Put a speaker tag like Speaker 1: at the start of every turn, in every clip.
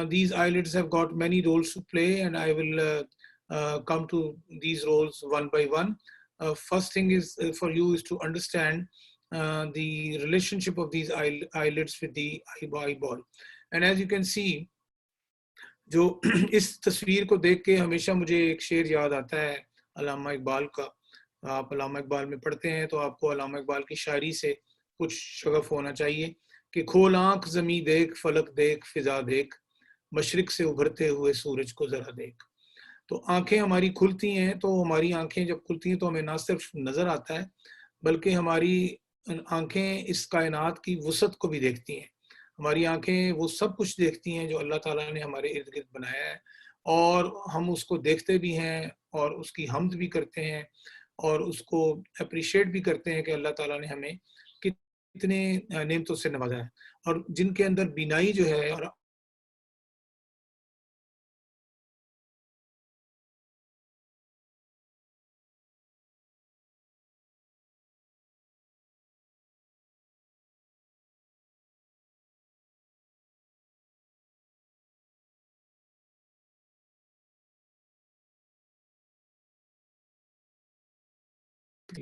Speaker 1: these eyelids have got many roles to play, and I will come to these roles one by one. First thing is for you is to understand the relationship of these eyelids with the eyeball. And as you can see, जो इस तस्वीर को देख के हमेशा मुझे एक शेर याद आता है अल्लामा इकबाल का। आप अल्लामा इकबाल में पढ़ते हैं तो आपको अल्लामा इकबाल की शायरी से कुछ शगफ होना चाहिए कि खोल आंख ज़मीं देख, फलक देख, फिजा देख, मशरिक से उभरते हुए सूरज को ज़रा देख। तो आंखें हमारी खुलती हैं, तो हमारी आंखें जब खुलती हैं तो हमें ना सिर्फ नज़र आता है, बल्कि हमारी आंखें इस कायनात की वसअत को भी देखती हैं। हमारी आंखें वो सब कुछ देखती हैं जो अल्लाह ताला ने हमारे इर्द गिर्द बनाया है, और हम उसको देखते भी हैं और उसकी हम्द भी करते हैं और उसको अप्रिशिएट भी करते हैं कि अल्लाह ताला ने हमें कितने नेमतों से नवाजा है। और जिनके अंदर बीनाई जो है और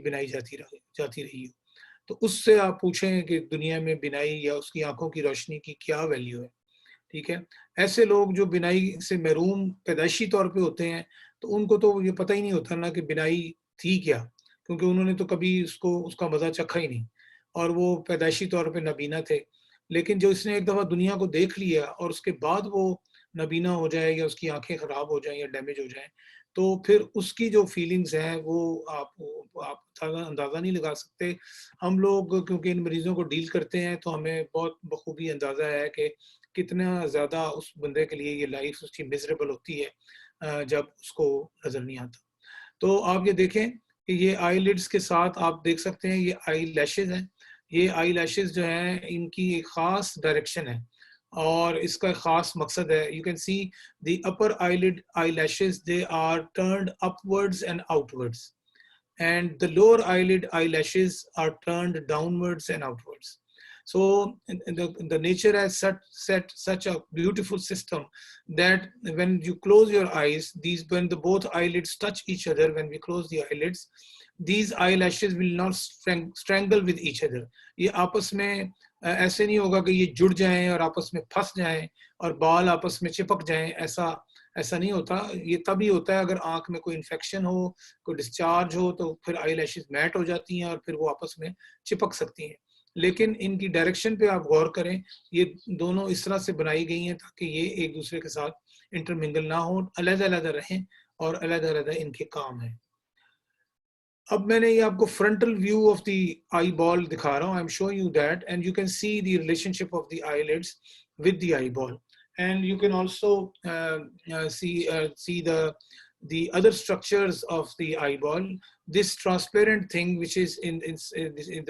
Speaker 1: बिनाई जाती रही हो, तो उससे आप पूछें कि दुनिया में बिनाई या उसकी आंखों की रोशनी की क्या वैल्यू है। ठीक है, ऐसे लोग जो बिनाई से महरूम पैदाइशी तौर पे होते हैं, तो उनको तो ये पता ही नहीं होता ना कि बिनाई थी क्या, क्योंकि उन्होंने तो कभी उसको उसका मज़ा चखा ही नहीं, और वो पैदाइशी तौर पे नाबीना थे। लेकिन जो इसने एक दफ़ा दुनिया को देख लिया और उसके बाद वो नाबीना हो जाए या उसकी आंखें ख़राब हो जाएं या डैमेज हो जाएं, तो फिर उसकी जो फीलिंग्स हैं वो आप अंदाज़ा नहीं लगा सकते। हम लोग क्योंकि इन मरीज़ों को डील करते हैं तो हमें बहुत बखूबी अंदाज़ा है कि कितना ज़्यादा उस बंदे के लिए ये लाइफ उसकी मिजरेबल होती है जब उसको नज़र नहीं आता। तो आप ये देखें कि ये आई लिड्स के साथ आप देख सकते हैं ये आई लैशेज हैं। ये आई लैशेज जो हैं इनकी एक ख़ास डायरेक्शन है और इसका ख़ास मकसद है। You can see the upper eyelid eyelashes, they are turned upwards and outwards, and the lower eyelid eyelashes are turned downwards and outwards. So the nature has set such a beautiful system that when you close your eyes, when the both eyelids touch each other, when we close the eyelids, these eyelashes will not strangle with each other. ये आपस में ऐसे नहीं होगा कि ये जुड़ जाएं और आपस में फंस जाएं और बाल आपस में चिपक जाएं, ऐसा नहीं होता। ये तभी होता है अगर आंख में कोई इन्फेक्शन हो, कोई डिस्चार्ज हो, तो फिर आई लैशेज मैट हो जाती हैं और फिर वो आपस में चिपक सकती हैं। लेकिन इनकी डायरेक्शन पे आप गौर करें, ये दोनों इस तरह से बनाई गई हैं ताकि ये एक दूसरे के साथ इंटरमिंगल ना हो, अलग-अलग रहें और अलग-अलग इनके काम हैं। अब मैंने ये आपको frontal view of the eye ball दिखा रहा हूँ। I am showing you that and you can see the relationship of the eyelids with the eye ball, and you can also see the other structures of the eyeball. This transparent thing which is in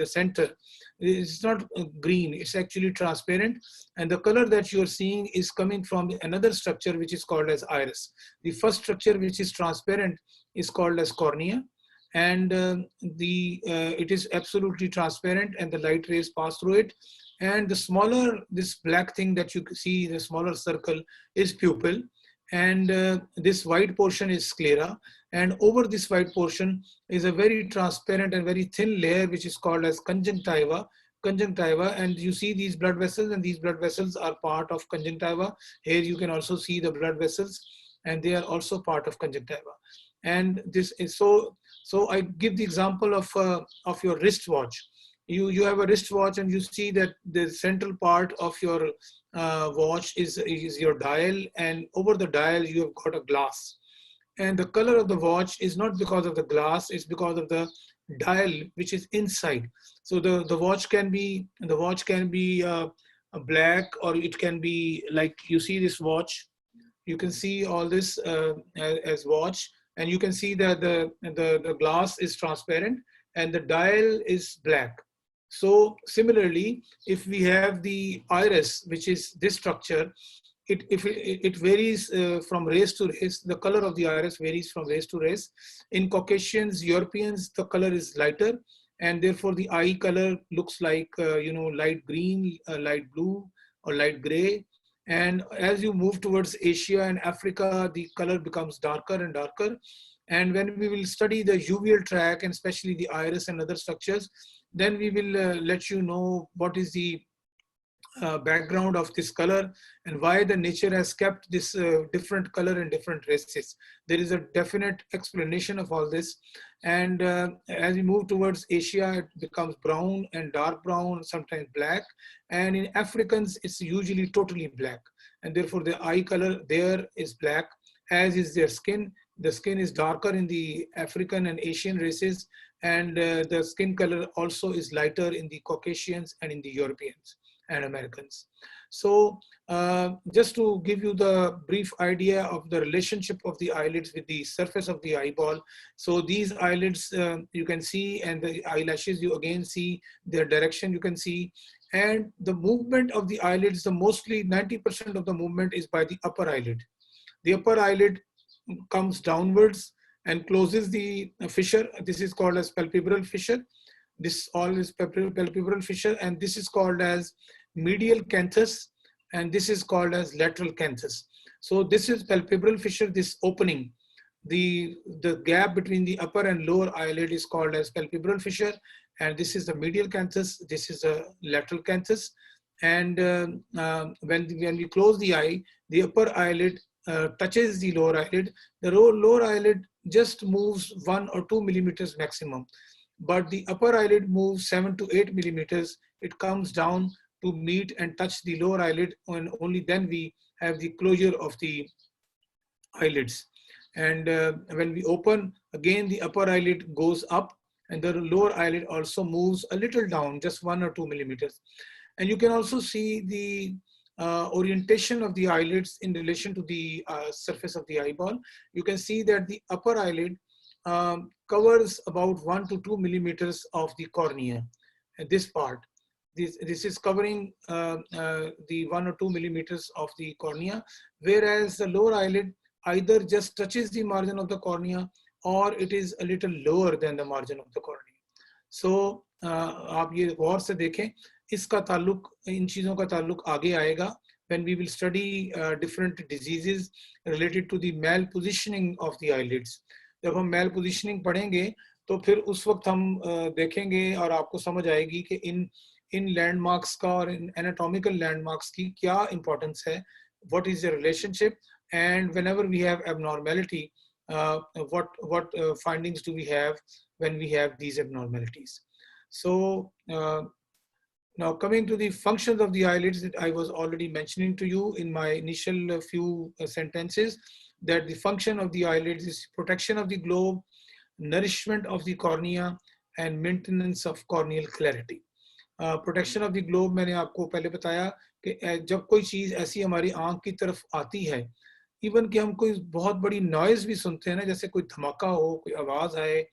Speaker 1: the center is not green, it's actually transparent, and the color that you are seeing is coming from another structure which is called as iris. The first structure which is transparent is called as cornea, and it is absolutely transparent and the light rays pass through it. And the smaller, this black thing that you see, the smaller circle is pupil, and this white portion is sclera, and over this white portion is a very transparent and very thin layer which is called as conjunctiva, and you see these blood vessels, and these blood vessels are part of conjunctiva. Here you can also see the blood vessels, and they are also part of conjunctiva. And this is so I give the example of your wristwatch. You have a wristwatch and you see that the central part of your watch is your dial, and over the dial you have got a glass. And the color of the watch is not because of the glass, it's because of the dial which is inside. So the watch can be black, or it can be like you see this watch. You can see all this as watch, and you can see that the glass is transparent and the dial is black. So similarly, if we have the iris, which is this structure, it varies from race to race. The color of the iris varies from race to race. In Caucasians, Europeans, the color is lighter, and therefore the eye color looks like light green, light blue, or light gray. And as you move towards Asia and Africa, the color becomes darker and darker. And when we will study the uveal tract, and especially the iris and other structures, then we will let you know what is the background of this color and why the nature has kept this different color in different races. There is a definite explanation of all this. And as we move towards Asia, it becomes brown and dark brown, sometimes black. And in Africans, it's usually totally black. And therefore the eye color there is black, as is their skin. The skin is darker in the African and Asian races, and the skin color also is lighter in the Caucasians and in the Europeans and Americans. So just to give you the brief idea of the relationship of the eyelids with the surface of the eyeball. So these eyelids you can see, and the eyelashes you again see, their direction you can see. And the movement of the eyelids, the mostly 90% of the movement is by the upper eyelid. The upper eyelid comes downwards and closes the fissure. This is called as palpebral fissure. This all is palpebral fissure, and this is called as medial canthus, and this is called as lateral canthus. So this is palpebral fissure, this opening. The gap between the upper and lower eyelid is called as palpebral fissure, and this is the medial canthus, this is a lateral canthus. And when we close the eye, the upper eyelid touches the lower eyelid. The lower eyelid just moves 1 or 2 millimeters maximum, but the upper eyelid moves 7 to 8 millimeters. It comes down to meet and touch the lower eyelid, and only then we have the closure of the eyelids. And when we open, again the upper eyelid goes up, and the lower eyelid also moves a little down, just 1 or 2 millimeters. And you can also see the orientation of the eyelids in relation to the surface of the eyeball. You can see that the upper eyelid covers about 1 to 2 millimeters of the cornea. And this part, this is covering the 1 or 2 millimeters of the cornea, whereas the lower eyelid either just touches the margin of the cornea or it is a little lower than the margin of the cornea. So आप ये गौर से देखें, इसका ताल्लुक, इन चीज़ों का ताल्लुक आगे आएगा when we will study different diseases related to the malpositioning of the eyelids. जब हम malpositioning पढ़ेंगे तो फिर उस वक्त हम देखेंगे और आपको समझ आएगी कि इन लैंडमार्क्स का और इन एनाटॉमिकल लैंडमार्क्स की क्या इंपॉर्टेंस है, what is the relationship, and whenever we have abnormality, what findings do we have when we have these abnormalities. So now coming to the functions of the eyelids that I was already mentioning to you in my initial few sentences, that the function of the eyelids is protection of the globe, nourishment of the cornea, and maintenance of corneal clarity. Protection of the globe मैंने आपको पहले बताया कि जब कोई चीज़ ऐसी हमारी आंख की तरफ आती है, इवन कि हम कोई बहुत बड़ी नॉइज़ भी सुनते हैं ना, जैसे कोई धमाका हो, कोई आवाज़ आए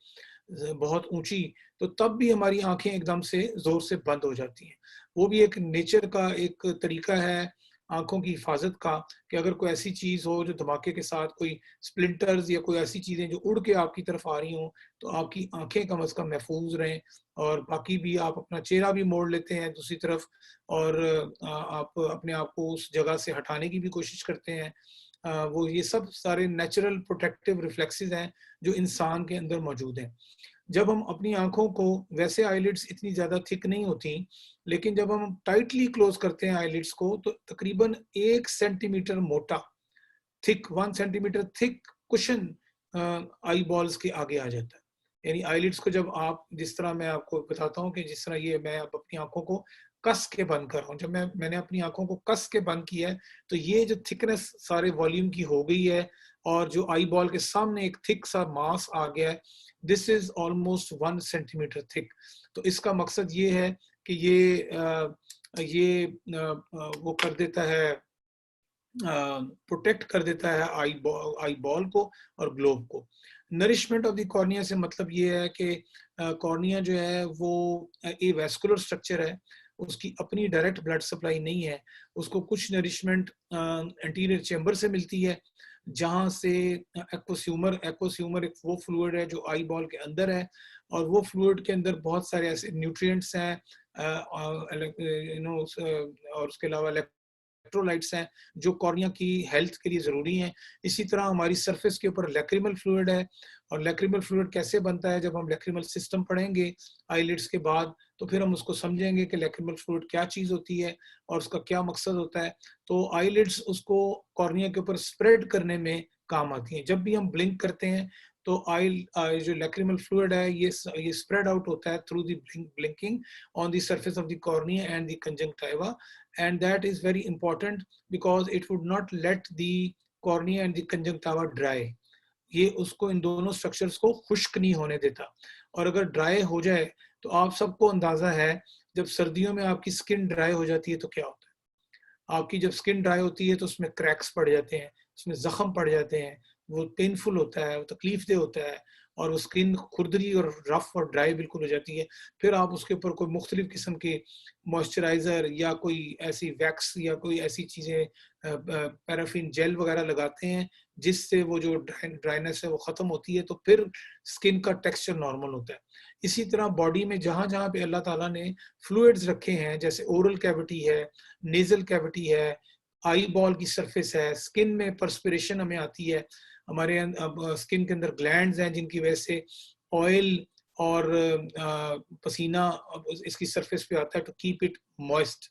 Speaker 1: बहुत ऊंची, तो तब भी हमारी आंखें एकदम से ज़ोर से बंद हो जाती हैं. वो भी एक नेचर का एक तरीका है आंखों की हिफाजत का, कि अगर कोई ऐसी चीज़ हो जो धमाके के साथ, कोई स्प्लिंटर्स या कोई ऐसी चीज़ें जो उड़ के आपकी तरफ आ रही हों, तो आपकी आंखें कम से कम महफूज रहें. और बाकी भी आप अपना चेहरा भी मोड़ लेते हैं दूसरी तरफ, और आप अपने आप को उस जगह से हटाने की भी कोशिश करते हैं. वो ये सब सारे नेचुरल प्रोटेक्टिव रिफ्लेक्सेस हैं जो इंसान के अंदर मौजूद हैं. जब हम अपनी आंखों को, वैसे आईलिड्स इतनी ज़्यादा थिक नहीं होती, लेकिन जब हम टाइटली क्लोज करते हैं आईलिड्स को, तो तकरीबन 1 सेंटीमीटर मोटा, थिक 1 सेंटीमीटर थिक कुशन आई बॉल्स के आगे आ जाता है. यानी आईलिड्स को जब आप, जिस तरह मैं आपको बताता हूँ कि जिस तरह ये मैं अब अपनी आंखों को कस के बंद कर रहा हूँ, जब मैंने अपनी आंखों को कस के बंद किया है, तो ये जो थिकनेस सारे वॉल्यूम की हो गई है, और जो आई बॉल के सामने एक थिक सा मास आ गया है, this is almost 1 centimetre thick. तो इसका मकसद ये है कि ये वो कर देता है, प्रोटेक्ट कर देता है आई बॉल को और ग्लोब को. नरिशमेंट ऑफ द कॉर्निया से मतलब ये है कि कॉर्निया जो है वो ए वैस्कुलर स्ट्रक्चर है, उसकी अपनी डायरेक्ट ब्लड सप्लाई नहीं है, उसको कुछ नरिशमेंट एंटीरियर चेंबर से मिलती है, जहाँ से एक्वोस्यूमर एक वो फ्लूइड है जो आई बॉल के अंदर है, और वो फ्लूइड के अंदर बहुत सारे ऐसे न्यूट्रिएंट्स हैं, और उसके अलावा इलेक्ट्रोलाइट्स हैं जो कॉर्निया की हेल्थ के लिए ज़रूरी हैं। इसी तरह हमारी सरफेस के ऊपर लैक्रिमल फ्लूइड है, और लैक्रिमल फ्लूइड कैसे बनता है, जब हम लैक्रिमल सिस्टम पढ़ेंगे आईलिड्स के बाद तो फिर हम उसको समझेंगे कि लैक्रिमल फ्लूइड क्या चीज़ होती है और उसका क्या मकसद होता है। तो आईलिड्स उसको कॉर्निया के ऊपर स्प्रेड करने में काम आती हैं। जब भी हम ब्लिंक करते हैं तो जो लैक्रिमल फ्लूइड है ये स्प्रेड आउट होता है through the blinking on the surface of the cornea and the conjunctiva, and that is very important because it would not let the cornea and the conjunctiva dry. ये उसको, इन दोनों structures को खुश्क नहीं होने देता। और अगर ड्राई हो जाए तो आप सबको अंदाजा है जब सर्दियों में आपकी स्किन ड्राई हो जाती है तो क्या होता है। आपकी जब स्किन ड्राई होती है तो उसमें क्रैक्स पड़ जाते हैं, उसमें जख्म पड़ जाते हैं, वो पेनफुल होता है, वो तकलीफ दे होता है, और वो स्किन खुरदरी और रफ और ड्राई बिल्कुल हो जाती है। फिर आप उसके ऊपर कोई मुख्तलिफ किस्म के मॉइस्चराइज़र या कोई ऐसी वैक्स या कोई ऐसी चीज़ें, पैराफिन जेल वगैरह लगाते हैं जिससे वो जो ड्राइनेस है वो ख़त्म होती है, तो फिर स्किन का टेक्सचर नॉर्मल होता है। इसी तरह बॉडी में जहाँ जहाँ पे अल्लाह ताला ने फ्लूइड्स रखे हैं, जैसे ओरल कैविटी है, नेजल कैविटी है, आई बॉल की सरफेस है, स्किन में पर्सपिरेशन हमें आती है, हमारे स्किन के अंदर ग्लैंड्स हैं जिनकी वजह से ऑयल और पसीना इसकी सरफेस पे आता है टू कीप इट मॉइस्ट।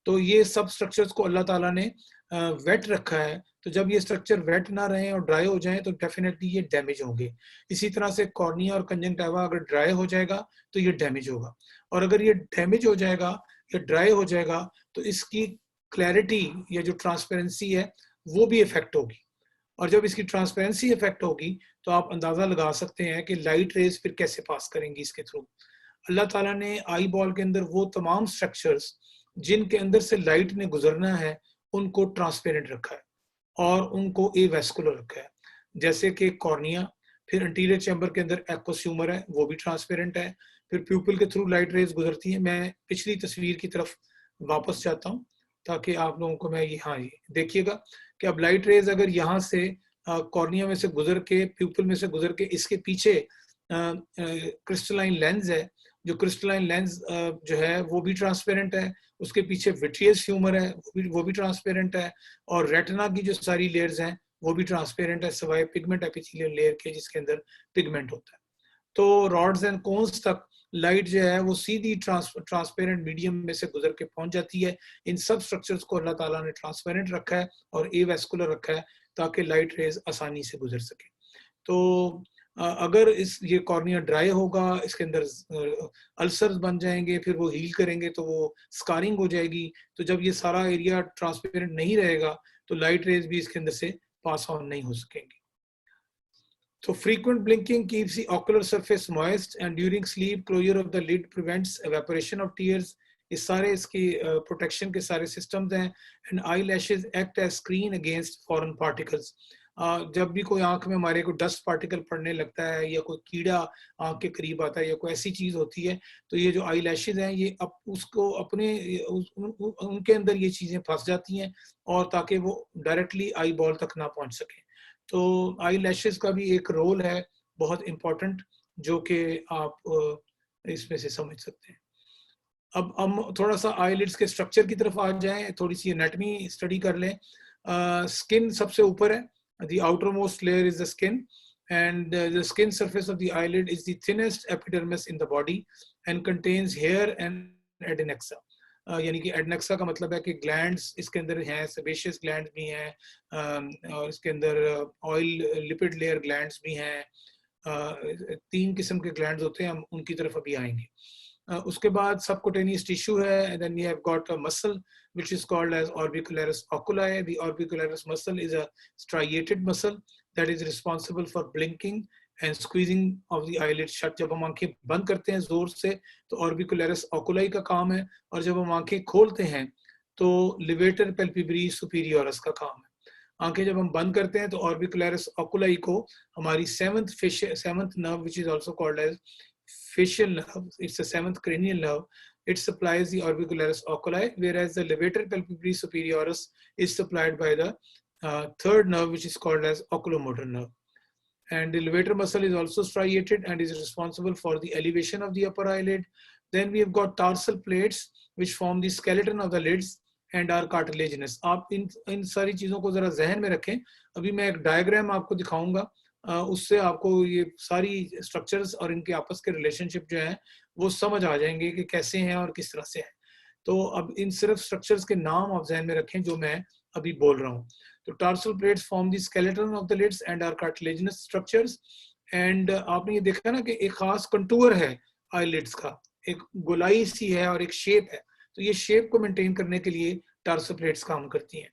Speaker 1: तो ये सब स्ट्रक्चर्स को अल्लाह ताला ने वेट रखा है, तो जब ये स्ट्रक्चर वेट ना रहे और ड्राई हो जाएं तो डेफिनेटली ये डैमेज होंगे। इसी तरह से कॉर्निया और कंजंक्टिवा अगर ड्राई हो जाएगा तो ये डैमेज होगा, और अगर ये डैमेज हो जाएगा या ड्राई हो जाएगा तो इसकी क्लैरिटी या जो ट्रांसपेरेंसी है वो भी इफेक्ट होगी। और जब इसकी ट्रांसपेरेंसी इफेक्ट होगी तो आप अंदाजा लगा सकते हैं कि लाइट रेज फिर कैसे पास करेंगी इसके थ्रू। अल्लाह ताला ने आई बॉल के अंदर वो तमाम स्ट्रक्चर्स जिनके अंदर से लाइट ने गुजरना है उनको ट्रांसपेरेंट रखा है और उनको एवेस्कुलर रखा है, जैसे कि कॉर्निया, फिर एंटीरियर चैम्बर के अंदर एक्वोस्यूमर है वो भी ट्रांसपेरेंट है, फिर प्यूपिल के थ्रू लाइट रेज गुजरती है। मैं पिछली तस्वीर की तरफ वापस जाता हूँ ताकि आप लोगों को मैं ये देखिएगा कि अब लाइट रेज अगर यहाँ से कॉर्निया में से गुजर के, प्यूपिल में से गुजर के इसके पीछे क्रिस्टलाइन लेंस है, जो क्रिस्टलाइन लेंस जो है वो भी ट्रांसपेरेंट है, उसके पीछे विट्रियस ह्यूमर है वो भी ट्रांसपेरेंट है, और रेटिना की जो सारी लेयर्स हैं वो भी ट्रांसपेरेंट है सिवाय पिगमेंट एपिथेलियल लेयर के जिसके अंदर पिगमेंट होता है। तो रॉड्स एंड कोन्स तक लाइट जो है वो सीधी ट्रांसपेरेंट मीडियम में से गुजर के पहुंच जाती है। इन सब स्ट्रक्चर्स को अल्लाह ताला ने ट्रांसपेरेंट रखा है और एवेस्कुलर रखा है ताकि लाइट रेज आसानी से गुजर सके। तो अगर ये कॉर्निया ड्राई होगा, इसके अंदर अल्सर्स बन जाएंगे, फिर वो हील करेंगे तो वो स्कारिंग हो जाएगी। तो जब ये सारा एरिया ट्रांसपेरेंट नहीं रहेगा तो लाइट रेज भी इसके अंदर से पास ऑन नहीं हो सकेंगी। So frequent blinking keeps the ocular surface moist, and during sleep closure of the lid prevents evaporation of tears. इस सारे इसकी प्रोटेक्शन के सारे सिस्टम्स हैं। And eyelashes act as screen against foreign particles. जब भी कोई आंख में हमारे को डस्ट पार्टिकल पड़ने लगता है या कोई कीड़ा आंख के करीब आता है या कोई ऐसी चीज होती है तो ये जो आई लैशेज हैं ये उसको अपने उनके अंदर ये चीजें फंस जाती हैं और ताकि वो डायरेक्टली आई बॉल तक ना पहुंच सके। तो आई लैशेज का भी एक रोल है बहुत इम्पोर्टेंट जो कि आप इसमें से समझ सकते हैं। अब हम थोड़ा सा आईलिड्स के स्ट्रक्चर की तरफ आ जाएं, थोड़ी सी एनाटमी स्टडी कर लें। स्किन सबसे ऊपर है, the outermost layer is the skin, and the skin surface of the eyelid is the thinnest epidermis in the body and contains hair and adnexa. यानी कि एडनेक्सा का मतलब है कि ग्लैंड्स इसके अंदर हैं, सेबेशियस ग्लैंड्स भी हैं और इसके अंदर ऑयल लिपिड लेयर ग्लैंड्स भी हैं। 3 किस्म के ग्लैंड्स होते हैं, हम उनकी तरफ अभी आएंगे। उसके बाद सबक्यूटेनियस टिश्यू है, and then we have got a muscle which is called as orbicularis oculi. The orbicularis muscle is a striated muscle that is responsible for blinking and squeezing of the eyelid shut. जब हम आंखें बंद करते हैं जोर से तो orbicularis oculi का काम है, और जब हम आंखें खोलते हैं तो levator palpebrae superioris का काम है। आंखें जब हम बंद करते हैं तो orbicularis oculi को हमारी seventh nerve which is also called as facial nerve, it's the 7th cranial nerve, it supplies the orbicularis oculi, whereas the levator palpebrae superioris is supplied by the 3rd nerve which is called as oculomotor nerve. And the levator muscle is also striated and is responsible for the elevation of the upper eyelid. Then we have got tarsal plates which form the skeleton of the lids, and are cartilaginous. आप इन सारी चीज़ों को ज़रा जहन में रखें. अभी मैं एक डायग्राम आपको दिखाऊंगा, उससे आपको ये सारी स्ट्रक्चर्स और इनके आपस के रिलेशनशिप जो हैं वो समझ आ जाएंगे कि कैसे हैं और किस तरह से हैं. तो अब इन सिर्फ स्ट्रक्चर्स के नाम आप जहन में रखें जो मैं अभी बोल रहा हूँ. तो tarsal plates form the skeleton of the lids and are cartilaginous structures. And आपने ये देखा ना कि एक खास कंटूर है आईलिड्स का, एक गोलाई सी है और एक शेप है. तो ये शेप को मेंटेन करने के लिए टार्सल प्लेट्स काम करती हैं.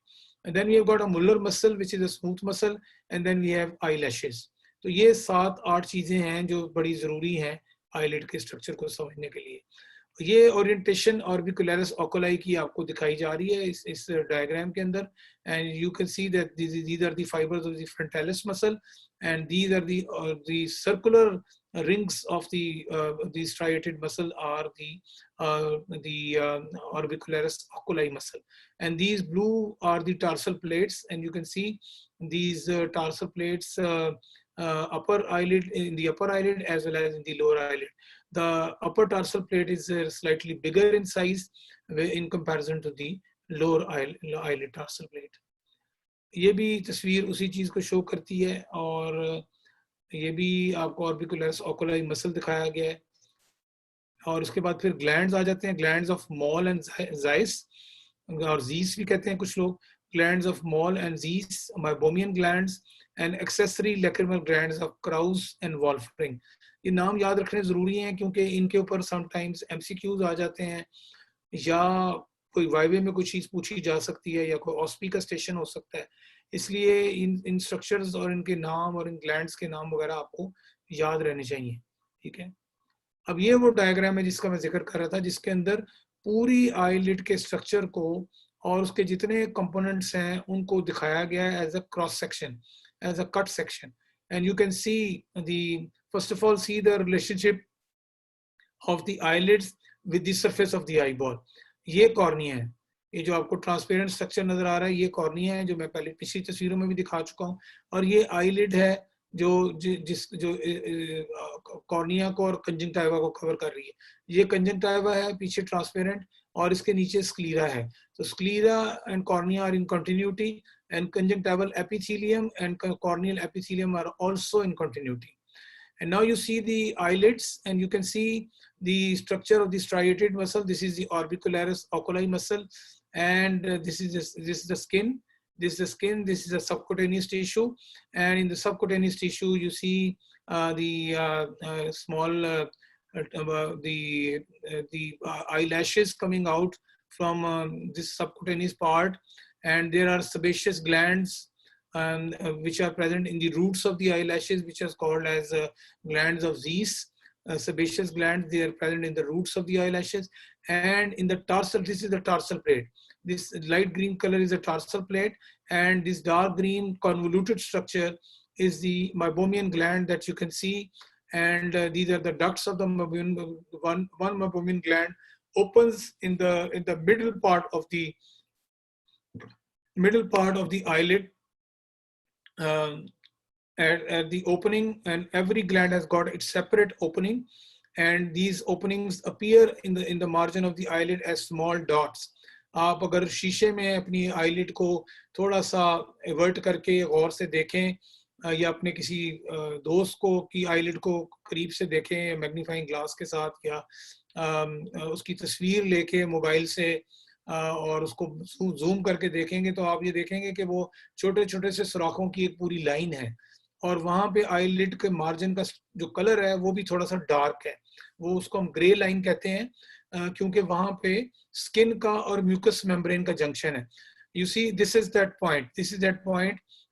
Speaker 1: And then we have got a muller muscle which is a smooth muscle, and then we have eyelashes. तो ये 7-8 चीजें हैं जो बड़ी जरूरी हैं आईलिड के स्ट्रक्चर को समझने के लिए. ये ओरिएंटेशन ऑर्बिकुलरिस ओकुलाई की आपको दिखाई जा रही है इस डायग्राम के अंदर. And you can see that these are the fibers of the frontalis muscle, and these are the circular rings of the striated muscle are the orbicularis oculi muscle, and these blue are the tarsal plates, and you can see these tarsal plates upper eyelid, in the upper eyelid as well as in the lower eyelid. The upper tarsal plate is slightly bigger in size in comparison to the lower eyelid tarsal plate. ये भी तस्वीर उसी चीज को show करती है, और ये भी आपको ऑर्बिकुलरिस ओकुलाई मसल दिखाया गया है. और उसके बाद फिर ग्लैंड्स आ जाते हैं, glands of Moll and Zeiss, और जीस भी कहते हैं कुछ लोग. Glands of Moll and Zeis, meibomian glands, and accessory lacrimal glands of Krause and Wolfring. ये नाम याद रखने जरूरी हैं क्योंकि इनके ऊपर समटाइम्स एमसीक्यूज आ जाते हैं, या कोई वाइवे में कोई चीज पूछी जा सकती है, या कोई ऑस्पी का स्टेशन हो सकता है. इसलिए इन स्ट्रक्चर्स और इनके नाम और इन ग्लैंड्स के नाम वगैरह आपको याद रहने चाहिए. ठीक है. अब ये वो डायग्राम है जिसका मैं जिक्र कर रहा था, जिसके अंदर पूरी आईलिड के स्ट्रक्चर को और उसके जितने कंपोनेंट्स हैं उनको दिखाया गया है as a cross section, as a cut section. And you can see the first of all see the relationship of the eyelids with the surface of the eyeball. ये कॉर्निया है, ये जो आपको ट्रांसपेरेंट स्ट्रक्चर नजर आ रहा है ये cornea है, जो मैं पहले पिछली तस्वीरों में भी दिखा चुका हूँ. और ये आईलिड है जो कॉर्निया को और कंजंक्टिवा को कवर कर रही है. ये कंजंक्टिवा है पीछे ट्रांसपेरेंट, और इसके नीचे स्क्लीरा है. तो sclera and cornea are in continuity, and conjunctival epithelium and corneal epithelium are also in continuity. And now you see the eyelids, and you can see the structure of the striated muscle. This is the orbicularis oculi muscle, and this is the skin. This is the skin. This is the subcutaneous tissue, and in the subcutaneous tissue, you see the small eyelashes coming out from this subcutaneous part, and there are sebaceous glands which are present in the roots of the eyelashes, which is called as glands of Zeiss. Sebaceous glands, they are present in the roots of the eyelashes. And in the tarsal, this is the tarsal plate. This light green color is the tarsal plate, and this dark green convoluted structure is the meibomian gland that you can see. And these are the ducts of the meibomian. One meibomian gland opens in the middle part of the eyelid. At the opening, and every gland has got its separate opening, and these openings appear in the margin of the eyelid as small dots. आप अगर शीशे में अपनी eyelid को थोड़ा सा avert करके गौर से देखें, या अपने किसी दोस्त को की आईलिड को करीब से देखें मैग्नीफाइंग ग्लास के साथ, या उसकी तस्वीर लेके मोबाइल से और उसको जूम करके देखेंगे, तो आप ये देखेंगे कि वो छोटे छोटे से सुराखों की एक पूरी लाइन है, और वहाँ पे आईलिड के मार्जिन का जो कलर है वो भी थोड़ा सा डार्क है. वो उसको हम ग्रे लाइन कहते हैं, क्योंकि वहाँ पे स्किन का और म्यूकस मेम्ब्रेन का जंक्शन है. You see this is that point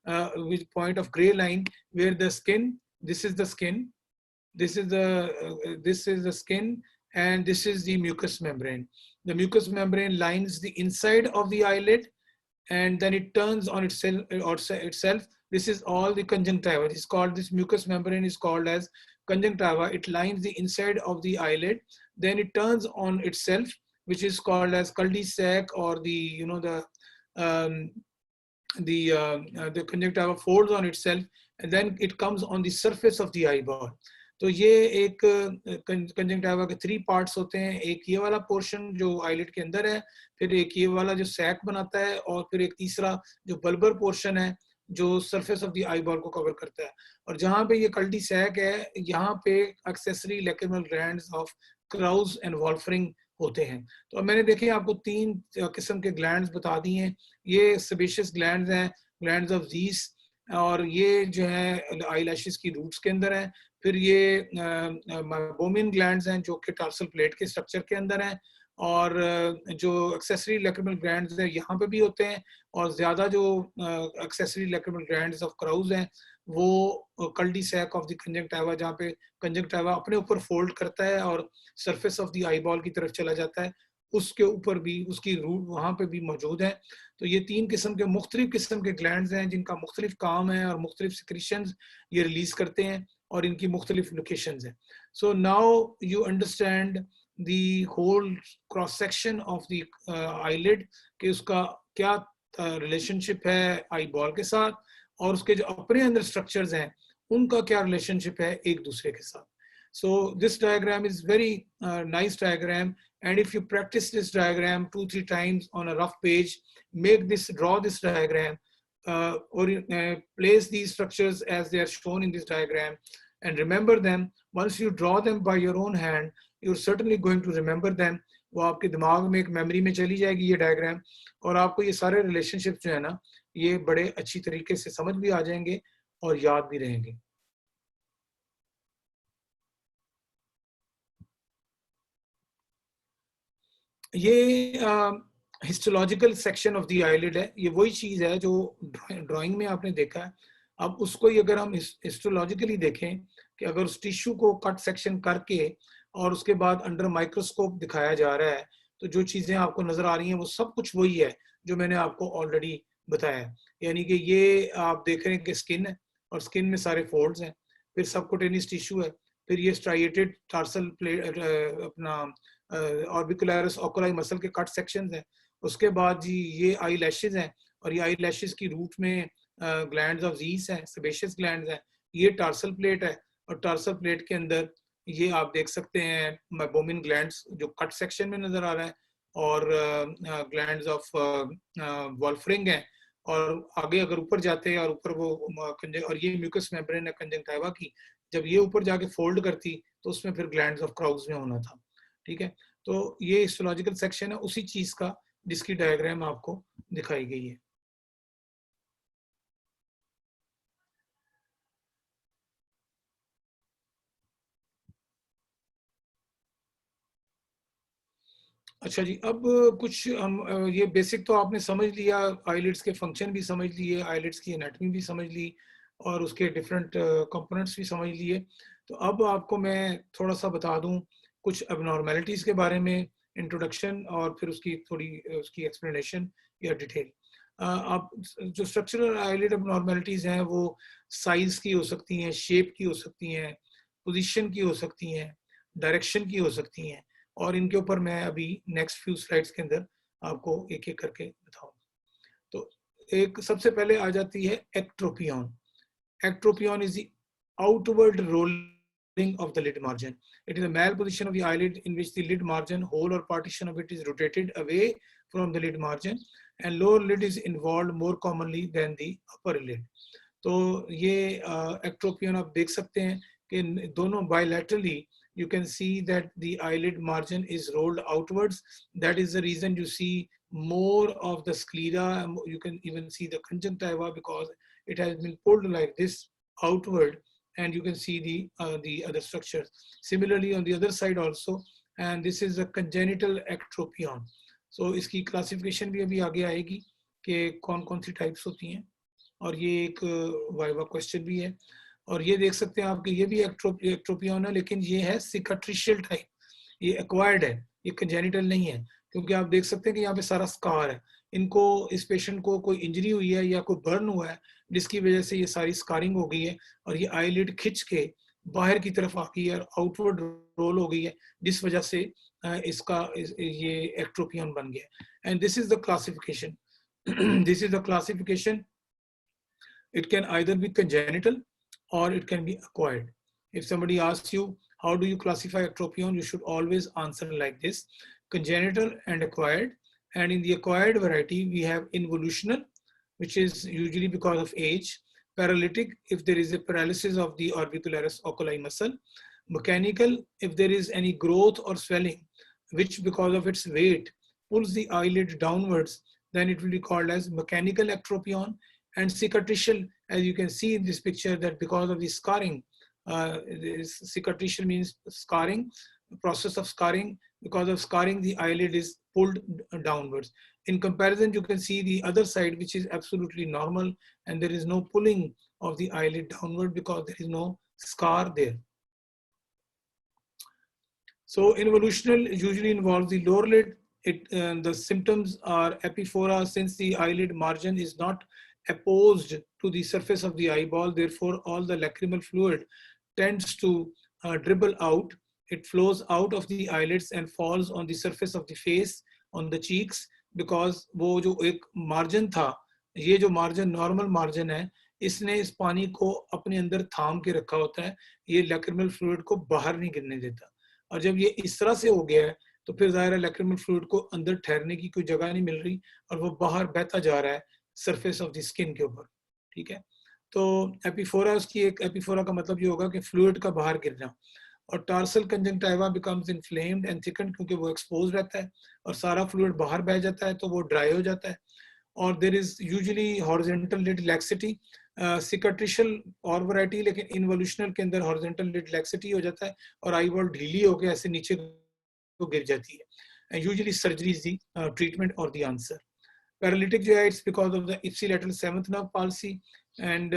Speaker 1: with point of gray line where the skin, this is the skin, this is the skin, and this is the mucous membrane. The mucous membrane lines the inside of the eyelid, and then it turns on itself. This is all the conjunctiva. This mucous membrane is called as conjunctiva. It lines the inside of the eyelid, then it turns on itself, which is called as cul-de-sac, or the conjunctiva folds on itself, and then it comes on the surface of the eyeball. तो ये एक conjunctiva के 3 parts होते हैं, एक ये वाला portion जो आईलिड के अंदर है, फिर एक ये वाला जो सैक बनाता है, और फिर एक तीसरा जो बल्बर पोर्शन है जो surface of the eye ball को कवर करता है। और जहाँ पे ये कल्टी सैक है, यहाँ पे accessory lacrimal glands of Krause and Wolfring होते हैं। तो अब मैंने देखे आपको 3 किस्म के ग्लैंड्स बता दिए हैं। ये सेबेशियस ग्लैंड्स हैं, ग्लैंड्स ऑफ ज़ीस, और ये जो है आई लैशेस की रूट्स के अंदर है। फिर ये बोमिन ग्लैंड्स हैं जो कि टार्सल प्लेट के स्ट्रक्चर के अंदर हैं, और जो एक्सेसरी लेक्रिमल ग्लैंड्स हैं यहाँ पे भी होते हैं, और ज़्यादा जो accessory lacrimal glands of Krause हैं वो कल्टी सैक ऑफ द कंजंक्टिवा, जहाँ पे कंजंक्टिवा अपने ऊपर फोल्ड करता है और surface of the eye ball की तरफ चला जाता है, उसके ऊपर भी उसकी रूट वहाँ पे भी मौजूद है। तो ये 3 किस्म के मुख्तलिफ किस्म के ग्लैंड्स हैं जिनका मुख्तलिफ काम है और मुख्तलिफ सिक्रीशंस ये रिलीज करते हैं, और इनकी मुख्तलिफ लोकेशंस हैं। So now you understand the whole cross section of the eyelid, कि उसका क्या रिलेशनशिप है आई बॉल के साथ, और उसके जो अपने अंदर स्ट्रक्चर्स हैं उनका क्या रिलेशनशिप है एक दूसरे के साथ। So this diagram is very nice diagram, and if you practice this diagram 2-3 times on a rough page, draw this diagram, or place these structures as they are shown in this diagram, and remember them. Once you draw them by your own hand, you're certainly going to remember them. वो आपके दिमाग में एक memory में चली जाएगी ये diagram, और आपको ये सारे रिलेशनशिप जो है ना ये बड़े अच्छी तरीके से समझ भी आ जाएंगे और याद भी रहेंगे। ये histological section of the eyelid है। ये वही चीज़ है जो ड्राइंग में आपने देखा है। अब उसको ही अगर हम हिस्टोलॉजिकली देखें कि अगर उस टिश्यू को कट सेक्शन करके और उसके बाद अंडर माइक्रोस्कोप दिखाया जा रहा है, तो जो चीज़ें आपको नज़र आ रही हैं वो सब कुछ वही है जो मैंने आपको ऑलरेडी बताया। यानी कि ये आप देख रहे हैं कि स्किन है, और स्किन में सारे फोल्ड्स हैं, फिर सबकुटेनियस टिश्यू है, फिर ये स्ट्राइएटेड टार्सल प्लेट अपना ऑर्बिकुलरिस ओकुलाई मसल के कट सेक्शंस हैं। उसके बाद जी ये आई लैशेज हैं, और ये आई लैशेज की रूट में ग्लैंड्स ऑफ ज़ीस हैं, सेबेशियस ग्लैंड्स हैं। ये टार्सल प्लेट है, और टार्सल प्लेट के अंदर ये आप देख सकते हैं बोमिन ग्लैंड्स जो कट सेक्शन में नजर आ रहा है, और ग्लैंड्स ऑफ वॉल्फरिंग हैं। और आगे अगर ऊपर जाते हैं और ऊपर वो और ये म्यूकस मेम्ब्रेन है कंजंक्टिवा की, जब ये ऊपर जाके फोल्ड करती तो उसमें फिर ग्लैंड्स ऑफ क्राउज में होना था। ठीक है, तो ये हिस्टोलॉजिकल सेक्शन है उसी चीज का जिसकी डायग्राम आपको दिखाई गई है। अच्छा जी, अब कुछ हम ये बेसिक तो आपने समझ लिया, आईलिड्स के फंक्शन भी समझ लिए, आईलिड्स की एनाटॉमी भी समझ ली, और उसके डिफरेंट कंपोनेंट्स भी समझ लिए। तो अब आपको मैं थोड़ा सा बता दूं कुछ एबनॉर्मेलिटीज़ के बारे में, इंट्रोडक्शन, और फिर उसकी थोड़ी उसकी एक्सप्लेनेशन या डिटेल। आप जो स्ट्रक्चरल आईलिड एबनॉर्मेलिटीज़ हैं वो साइज़ की हो सकती हैं, शेप की हो सकती हैं, पोजीशन की हो सकती हैं, डायरेक्शन की हो सकती हैं, और इनके ऊपर मैं अभी नेक्स्ट फ्यू स्लाइड्स के अंदर आपको एक एक करके बताऊंगा। तो एक सबसे पहले आ जाती है ectropion. Ectropion is the outward rolling of the lid margin. It is a malposition of the eyelid in which the lid margin, whole or partition of it, is rotated away from the lid margin, and lower lid is involved more commonly than the upper lid. तो ये ectropion आप देख सकते हैं कि दोनों bilaterally you can see that the eyelid margin is rolled outwards. That is the reason you see more of the sclera. You can even see the conjunctiva because it has been pulled like this outward, and you can see the other structures. Similarly, on the other side also, and this is a congenital ectropion. So इसकी classification भी अभी आगे आएगी कि कौन कौन सी types होती हैं, और ये एक वाइवा क्वेश्चन भी है। और ये देख सकते हैं आप कि ये भी एक्ट्रोपियन है, लेकिन ये है सिकाट्रिशियल टाइप, ये एक्वायर्ड है, ये कंजेनिटल नहीं है, क्योंकि आप देख सकते हैं कि यहाँ पे सारा स्कार है। इनको, इस पेशेंट को कोई इंजरी हुई है या कोई बर्न हुआ है जिसकी वजह से ये सारी स्कारिंग हो गई है, और ये आईलिड खिंच के बाहर की तरफ आ गई है और आउटवर्ड रोल हो गई है, जिस वजह से ये एक्ट्रोपियन बन गया। And this is the classification this is the classification. It can either be congenital or it can be acquired. If somebody asks you, how do you classify ectropion, you should always answer like this: congenital and acquired. And in the acquired variety, we have involutional, which is usually because of age; paralytic, if there is a paralysis of the orbicularis oculi muscle; mechanical, if there is any growth or swelling, which because of its weight pulls the eyelid downwards, then it will be called as mechanical ectropion. And cicatricial, as you can see in this picture, that because of the scarring, cicatricial means scarring, process of scarring. Because of scarring, the eyelid is pulled downwards. In comparison, you can see the other side, which is absolutely normal, and there is no pulling of the eyelid downward because there is no scar there. So involutional usually involves the lower lid. The symptoms are epiphora, since the eyelid margin is not opposed to the surface of the eyeball. Therefore, all the lacrimal fluid tends to dribble out. It flows out of the eyelids and falls on the surface of the face, on the cheeks, because वो जो एक margin था, ये जो margin normal margin है, इसने इस पानी को अपने अंदर थाम के रखा होता है, ये lacrimal fluid को बाहर नहीं गिरने देता. और जब ये इस तरह से हो गया है, तो फिर ज़ाहिर है लैक्रिमल फ्लूइड को अंदर ठहरने की कोई जगह नहीं मिल रही और वो बाहर बहता जा रहा है सरफेस ऑफ द स्किन के ऊपर. ठीक है, तो एपिफोरा, उसकी एक एपिफोरा का मतलब ये होगा कि फ्लूइड का बाहर गिरना. और tarsal conjunctiva becomes inflamed and thickened, क्योंकि वो एक्सपोज रहता है और सारा फ्लूइड बाहर बह जाता है, तो वो ड्राई हो जाता है. और there is usually horizontal lid laxity, cicatricial और वैरायटी, लेकिन इन्वोल्यूशनल के अंदर हॉरिजॉन्टल लिड लैक्सिटी हो जाता है और आई बॉल ढीली होकर ऐसे नीचे को गिर जाती है. Usually surgery is the treatment और द आंसर. पैरालिटिक जो है, it's because of the ipsilateral seventh nerve palsy and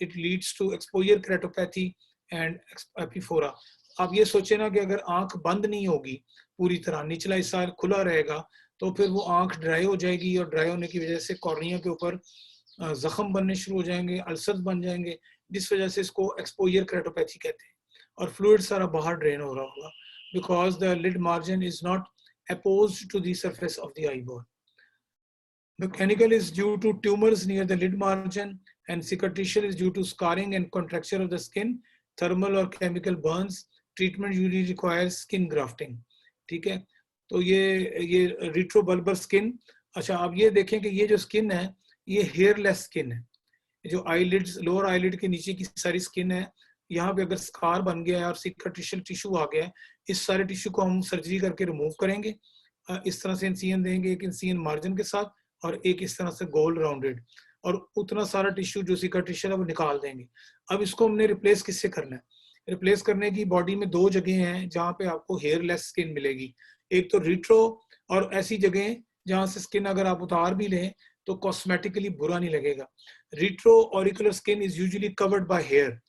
Speaker 1: it leads to exposure keratopathy and epiphora. आप ये सोचे ना कि अगर आंख बंद नहीं होगी पूरी तरह, निचला हिस्सा खुला रहेगा, तो फिर वो आंख ड्राई हो जाएगी और ड्राई होने की वजह से कॉर्निया के ऊपर जख्म बनने शुरू हो जाएंगे, अल्सर बन जाएंगे, जिस वजह से इसको एक्सपोजर केराटोपैथी कहते हैं. और फ्लूइड सारा बाहर ड्रेन हो रहा होगा because the lid margin is not apposed to the surface of the eyeball. Mechanical is due to tumors near the lid margin, and cicatricial is due to scarring and contracture of the skin, thermal or chemical burns. Treatment usually requires skin grafting. ठीक है, तो ये retrobulbar skin. अच्छा, अब ये देखें कि ये जो स्किन है, ये हेयरलेस स्किन है. जो आईलिड्स, लोअर आईलिड के नीचे की सारी स्किन है, यहाँ पे अगर स्कार बन गया है और सिकाट्रिशियल टिश्यू आ गया है, इस सारे टिश्यू को हम सर्जरी करके रिमूव करेंगे. इस तरह से इंसिजन देंगे, एक इंसिजन मार्जिन के साथ और एक इस तरह से गोल राउंडेड, और उतना सारा टिश्यू जो सिकाट्रिशियल है वो निकाल देंगे. अब इसको हमने रिप्लेस किससे करना है? रिप्लेस करने की बॉडी में दो जगह हैं जहाँ पे आपको हेयरलेस स्किन मिलेगी. एक तो रिट्रो, और ऐसी जगह जहाँ से स्किन अगर आप उतार भी लें तो कॉस्मेटिकली बुरा नहीं लगेगा. Retroauricular skin is usually covered by hair,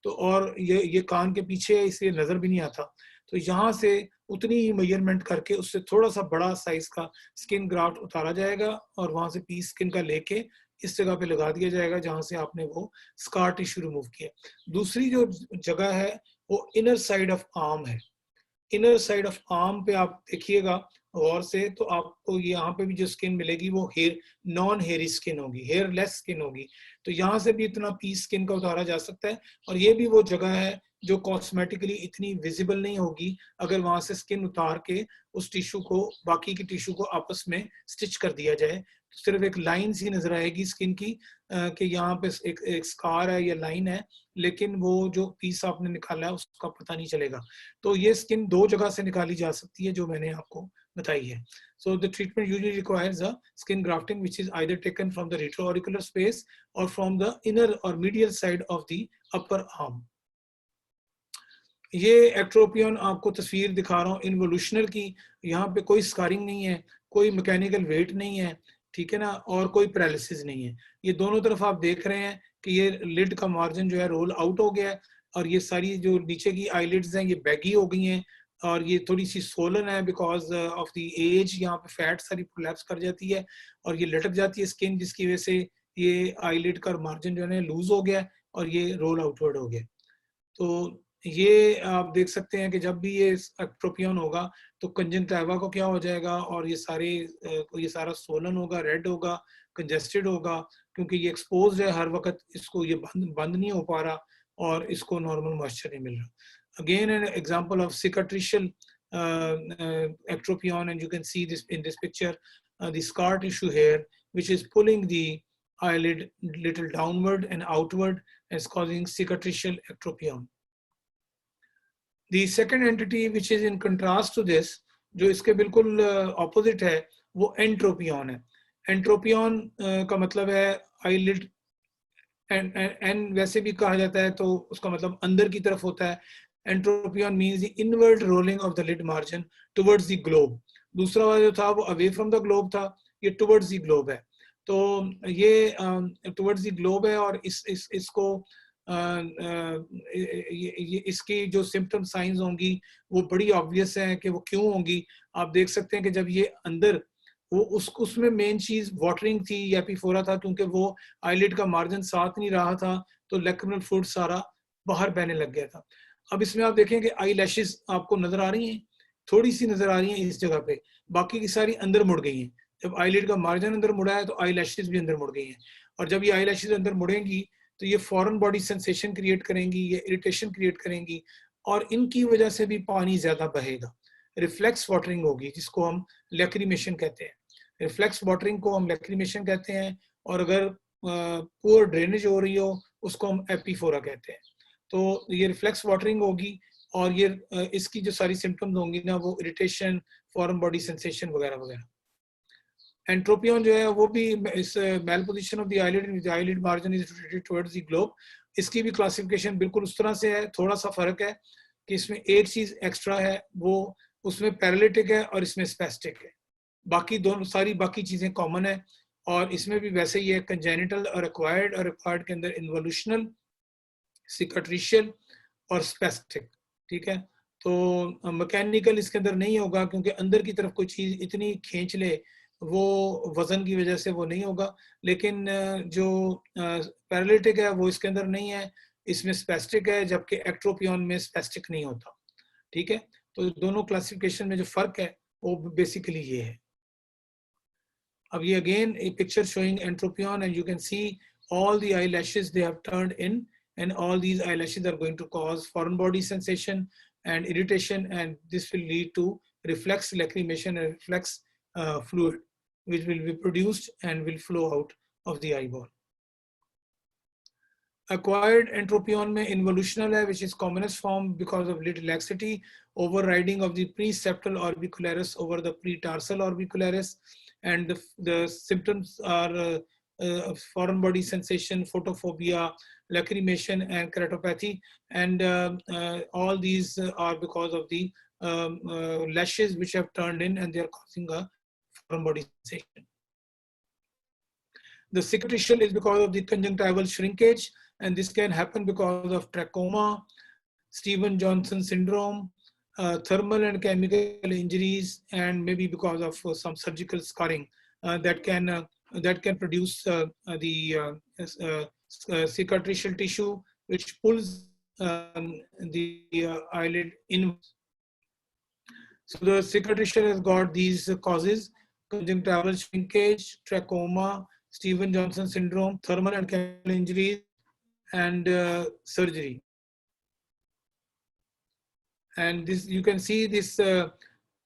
Speaker 1: तो और ये कान के पीछे है, इसलिए नजर भी नहीं आता. तो यहाँ से उतनी ही मेजरमेंट करके उससे थोड़ा सा बड़ा साइज का स्किन ग्राफ्ट उतारा जाएगा और वहां से पीस स्किन का लेके इस जगह पे लगा दिया जाएगा जहां से आपने वो स्कार टिश्यू रिमूव किया. दूसरी जो जगह है वो इनर साइड ऑफ आर्म है. इनर साइड ऑफ आर्म पे आप देखिएगा गौर से, तो आपको यहाँ पे भी जो स्किन मिलेगी वो हेयर नॉन हेयरी स्किन होगी, हेयरलेस स्किन होगी. तो यहाँ से भी इतना पीस स्किन का उतारा जा सकता है, और ये भी वो जगह है जो कॉस्मेटिकली इतनी विजिबल नहीं होगी अगर वहां से स्किन उतार के उस टिश्यू को, बाकी की टिश्यू को आपस में स्टिच कर दिया जाए. तो सिर्फ एक लाइन सी नजर आएगी स्किन की कि यहाँ पे एक स्कार है या लाइन है, लेकिन वो जो पीस आपने निकाला है उसका पता नहीं चलेगा. तो ये स्किन दो जगह से निकाली जा सकती है जो मैंने आपको बताई है. So the treatment usually requires a skin grafting, which is either taken from the retroauricular space or from the inner or medial side of the upper arm. ये एक्ट्रोपियन आपको तस्वीर दिखा रहा हूँ इन्वोल्यूशनल की. यहाँ पे कोई स्कारिंग नहीं है, कोई मैकेनिकल वेट नहीं है, ठीक है ना, और कोई पैरालिसिस नहीं है. ये दोनों तरफ आप देख रहे हैं कि ये लिड का मार्जिन जो है रोल आउट हो गया है, और ये सारी जो नीचे की आईलिड्स हैं ये बैगी हो गई हैं, और ये थोड़ी सी सोलन है बिकॉज ऑफ द एज. यहाँ पे फैट सारी प्रोलैप्स कर जाती है और ये लटक जाती है स्किन, जिसकी वजह से ये आईलिड का मार्जिन जो है लूज हो गया और ये रोल आउटवर्ड हो गया. तो ये आप देख सकते हैं कि जब भी ये एक्ट्रोपियन होगा तो कंजंक्टिवा को क्या हो जाएगा, और ये सारा सोलन होगा, रेड होगा, कंजेस्टेड होगा, क्योंकि ये एक्सपोज है हर वक्त, इसको ये बंद नहीं हो पा रहा, और इसको नॉर्मल मॉइस्चर नहीं मिल रहा. Again, an example of cicatricial ectropion, and you can see this in this picture, the scar tissue here, which is pulling the eyelid little downward and outward and is causing cicatricial ectropion. The second entity which is in contrast to this, जो इसके बिल्कुल opposite है, वो entropion है. Entropion का मतलब है eyelid, and वैसे भी कहा जाता है तो उसका मतलब अंदर की तरफ होता है. Entropion means the inward rolling of the lid margin towards the globe. दूसरा वाला जो था वो away from the globe था, ये towards the globe है. तो ये towards the globe है और इसको इसकी जो सिम्टम साइंस होंगी वो बड़ी ऑब्वियस है कि वो क्यों होंगी. आप देख सकते हैं कि जब ये अंदर वो उसमें मेन चीज वाटरिंग थी या एपिफोरा था, क्योंकि वो आईलिड का मार्जिन साथ नहीं रहा था तो लैक्रिमल फ्लूइड सारा बाहर बहने लग गया था. अब इसमें आप देखें कि आई लैशेस आपको नजर आ रही हैं, थोड़ी सी नजर आ रही हैं इस जगह पे, बाकी की सारी अंदर मुड़ गई हैं. जब आईलिड का मार्जिन अंदर मुड़ा है तो आई लैशेस भी अंदर मुड़ गई हैं, और जब ये आई लैशेस अंदर मुड़ेंगी तो ये फॉरेन बॉडी सेंसेशन क्रिएट करेंगी, ये इरिटेशन क्रिएट करेंगी, और इनकी वजह से भी पानी ज्यादा बहेगा. रिफ्लेक्स वाटरिंग होगी जिसको हम लैक्रिमेशन कहते हैं. रिफ्लेक्स वाटरिंग को हम लैक्रिमेशन कहते हैं, और अगर पुअर ड्रेनेज हो रही हो उसको हम एपीफोरा कहते हैं. तो ये रिफ्लेक्स वाटरिंग होगी और ये इसकी जो सारी सिम्टम्स होंगी ना वो इरिटेशन, फॉरेन बॉडी सेंसेशन वगैरह वगैरह. एंट्रोपियन जो है वो भी इस malposition of the eyelid margin is rotated towards the globe. इसकी भी क्लासिफिकेशन बिल्कुल उस तरह से है. थोड़ा सा फर्क है कि इसमें एक चीज एक्स्ट्रा है, वो उसमें पैरालिटिक है और इसमें स्पेस्टिक है. बाकी दोनों सारी बाकी चीजें कॉमन है, और इसमें भी वैसे ही है कंजेनिटल और एक्वायर्ड, और एक्वायर्ड के अंदर इन्वोल्यूशनल, सिकाट्रिशियल और स्पेस्टिक. ठीक है, तो मैकेनिकल इसके अंदर नहीं होगा क्योंकि अंदर की तरफ कोई चीज इतनी खींच ले वो वजन की वजह से वो नहीं होगा. लेकिन जो पैरालिटिक है वो इसके अंदर नहीं है, इसमें स्पेस्टिक है, जबकि एक्ट्रोपियन में स्पेस्टिक नहीं होता. ठीक है, तो दोनों क्लासिफिकेशन में जो फर्क है वो बेसिकली ये है. अब ये again a picture showing entropion, and you can see all the eyelashes they have turned in, and all these eyelashes are going to cause foreign body sensation and irritation, and this will lead to reflex lacrimation and reflex fluid which will be produced and will flow out of the eyeball. Acquired entropion में involutional है, which is commonest form because of lid laxity, overriding of the preseptal orbicularis over the pretarsal orbicularis, and the symptoms are foreign body sensation, photophobia, lacrimation, and keratopathy, and all these are because of the lashes which have turned in and they are causing a foreign body sensation. The cicatricial is because of the conjunctival shrinkage, and this can happen because of trachoma, Stevens-Johnson syndrome, thermal and chemical injuries, and maybe because of some surgical scarring that can produce the cicatricial tissue which pulls the eyelid inwards. So the cicatricial has got these causes: conjunctival shrinkage, trachoma, Stevens-Johnson syndrome, thermal and chemical injuries, and surgery. And this, you can see this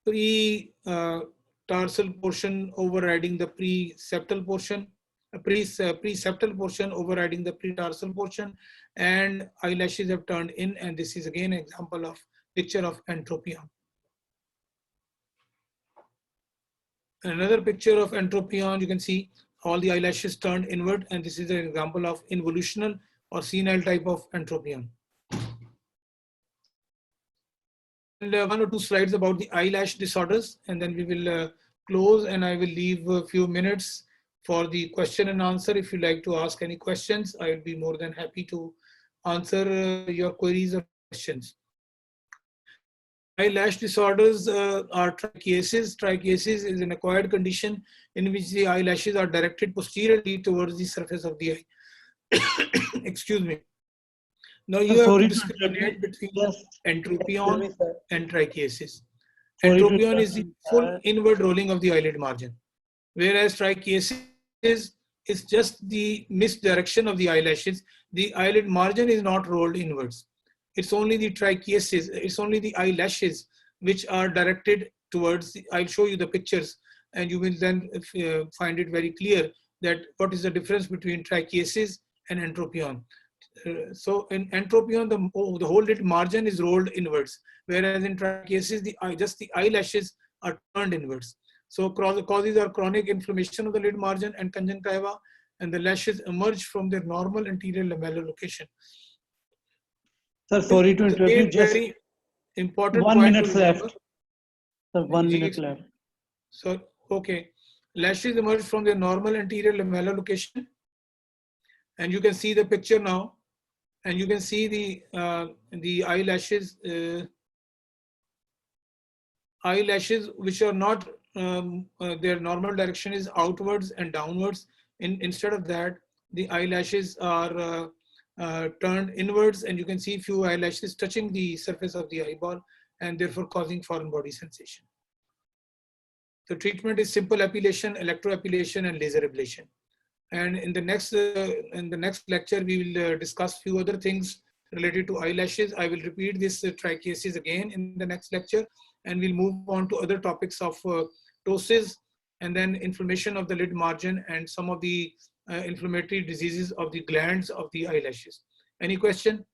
Speaker 1: pre-tarsal portion overriding the preseptal portion, preseptal portion overriding the pre-tarsal portion, and eyelashes have turned in, and this is again an example of picture of entropion. Another picture of entropion, you can see all the eyelashes turned inward, and this is an example of involutional or senile type of entropion. And one or two slides about the eyelash disorders, and then we will close, and I will leave a few minutes for the question and answer. If you like to ask any questions, I will be more than happy to answer your queries or questions. Eyelash disorders are trichiasis. Trichiasis is an acquired condition in which the eyelashes are directed posteriorly towards the surface of the eye. Excuse me. Now you have to discriminate between entropion and trichiasis. Entropion is the full inward rolling of the eyelid margin, whereas trichiasis is just the misdirection of the eyelashes. The eyelid margin is not rolled inwards. It's only the trichiasis, it's only the eyelashes which are directed towards, I'll show you the pictures and you will then find it very clear that what is the difference between trichiasis and entropion. So in entropion, the whole lid margin is rolled inwards, whereas in trichiasis, just the eyelashes are turned inwards. So causes are chronic inflammation of the lid margin and conjunctiva, and the lashes emerge from their normal anterior lamellar location.
Speaker 2: Sir, sorry to interrupt you. Just
Speaker 1: very important
Speaker 2: 1
Speaker 1: point to
Speaker 2: minute
Speaker 1: remember.
Speaker 2: left. Sir, 1 minute left.
Speaker 1: So, okay. Lashes emerge from their normal anterior lamellar location. And you can see the picture now. And you can see the eyelashes, which are not, their normal direction is outwards and downwards. Instead of that, the eyelashes are turned inwards, and you can see few eyelashes touching the surface of the eyeball and therefore causing foreign body sensation. The treatment is simple epilation, electroepilation, and laser ablation. And in the next lecture, we will discuss few other things related to eyelashes. I will repeat this trichiasis again in the next lecture, and we'll move on to other topics of ptosis, and then inflammation of the lid margin, and some of the inflammatory diseases of the glands of the eyelashes. Any question?